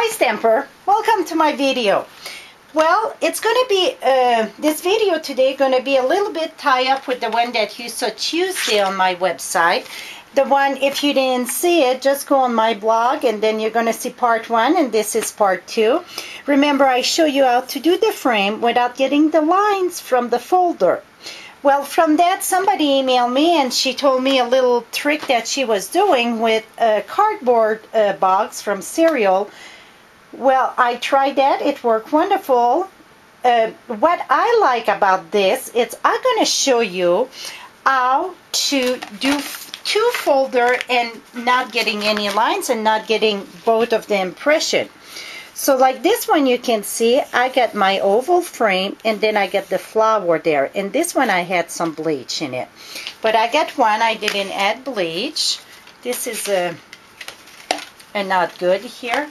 Hi Stamper, welcome to my video. Well, it's going to be, this video today going to be a little bit tie up with the one that you saw Tuesday on my website. The one, if you didn't see it, just go on my blog and then you're going to see part 1 and this is part 2. Remember, I show you how to do the frame without getting the lines from the folder. Well, from that, somebody emailed me and she told me a little trick that she was doing with a cardboard box from cereal. Well, I tried that. It worked wonderful. What I like about this is I'm going to show you how to do two folder and not getting any lines and not getting both of the impression. So like this one, you can see I got my oval frame and then I get the flower there. And this one I had some bleach in it. But I got one I didn't add bleach. This is a not good here.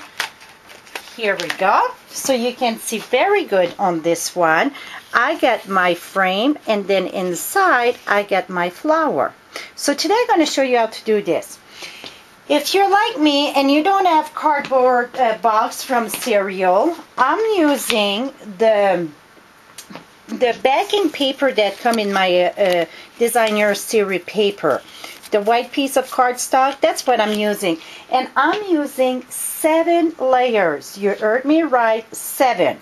Here we go. So you can see very good on this one. I got my frame and then inside I got my flower. So today I'm going to show you how to do this. If you're like me and you don't have cardboard box from cereal, I'm using the backing paper that come in my designer series paper. The white piece of cardstock, that's what I'm using. And I'm using 7 layers. You heard me right, 7.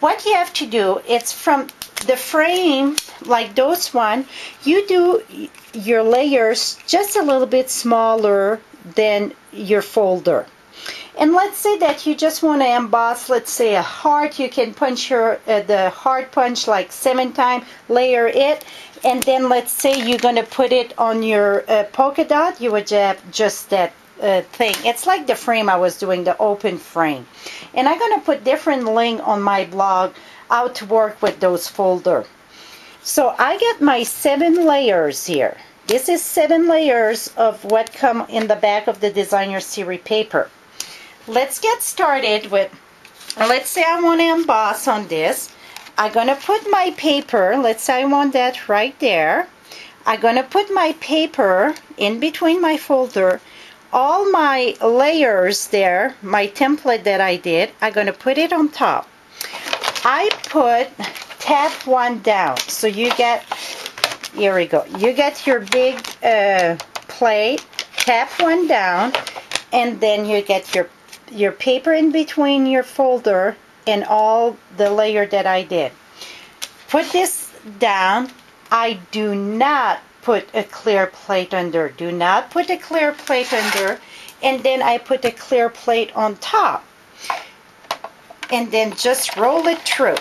What you have to do, it's from the frame, like those one, you do your layers just a little bit smaller than your folder. And let's say that you just want to emboss, let's say a heart. You can punch the heart punch like 7 times, layer it, and then let's say you're going to put it on your polka dot. You would have just that thing. It's like the frame I was doing, the open frame. And I'm going to put different link on my blog how to work with those folder. So I get my 7 layers here. This is 7 layers of what come in the back of the designer series paper. Let's get started with, let's say I want to emboss on this. I'm going to put my paper, let's say I want that right there. I'm going to put my paper in between my folder. All my layers there, my template that I did, I'm going to put it on top. I put tap 1 down. So you get, here we go. You get your big plate, tap 1 down, and then you get your paper in between your folder and all the layer that I did. Put this down. I do not put a clear plate under. Do not put a clear plate under. And then I put a clear plate on top. And then just roll it through.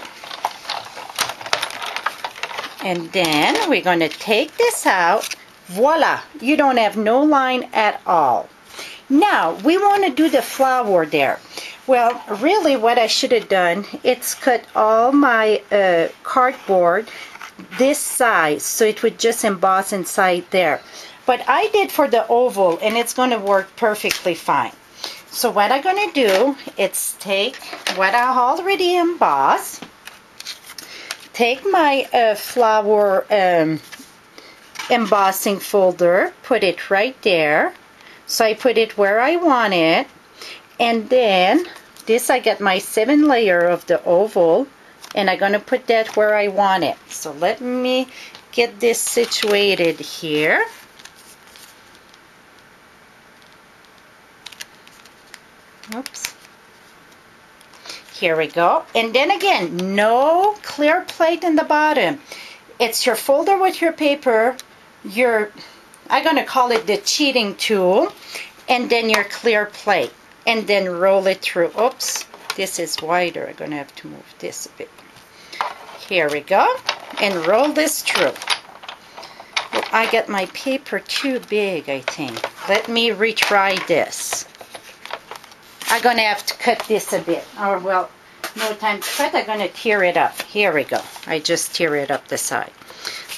And then we're going to take this out. Voila! You don't have no line at all. Now, we want to do the flower there. Well, really what I should have done, it's cut all my cardboard this size, so it would just emboss inside there. But I did for the oval, and it's going to work perfectly fine. So what I'm going to do is take what I already embossed, take my flower embossing folder, put it right there. So I put it where I want it, and then this I got my 7 layer of the oval, and I'm going to put that where I want it. So let me get this situated here. Oops. Here we go. And then again, no clear plate in the bottom. It's your folder with your paper, I'm going to call it the cheating tool, and then your clear plate, and then roll it through. Oops, this is wider. I'm going to have to move this a bit. Here we go, and roll this through. Well, I got my paper too big, I think. Let me retry this. I'm going to have to cut this a bit, or well, no time to cut. I'm going to tear it up. Here we go. I just tear it up the side.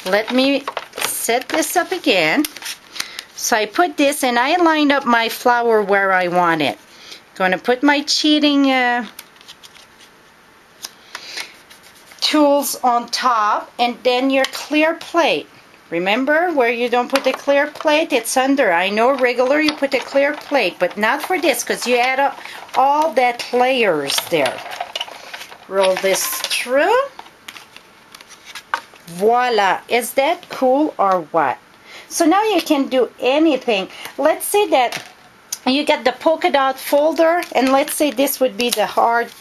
Let me set this up again. So I put this and I lined up my flower where I want it. Going to put my cheating tools on top, and then your clear plate. Remember where you don't put a clear plate, it's under. I know regular you put a clear plate, but not for this, because you add up all that layers there. Roll this through. Voila! Is that cool or what? So now you can do anything. Let's say that you get the polka dot folder, and let's say this would be the hard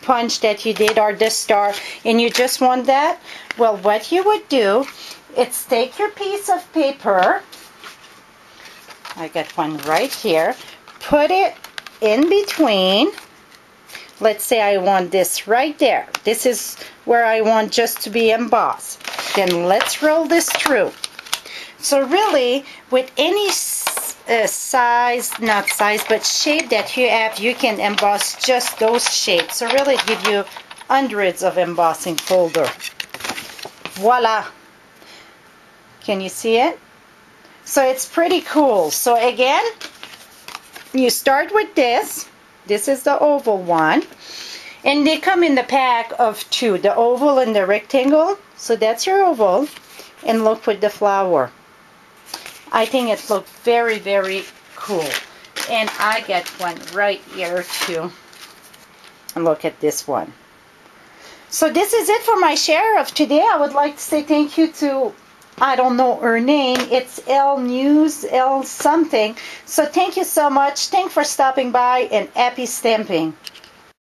punch that you did, or the star, and you just want that. Well, what you would do is take your piece of paper, I got one right here, put it in between. Let's say I want this right there. This is where I want just to be embossed. Then let's roll this through. So really, with any size, not size, but shape that you have, you can emboss just those shapes. So really give you hundreds of embossing folder. Voila! Can you see it? So it's pretty cool. So again, you start with this. This is the oval one. And they come in the pack of two, the oval and the rectangle. So that's your oval. And look with the flower. I think it looked very, very cool. And I get one right here too. And look at this one. So this is it for my share of today. I would like to say thank you to, I don't know her name. It's L News, L something. So thank you so much. Thanks for stopping by, and happy stamping.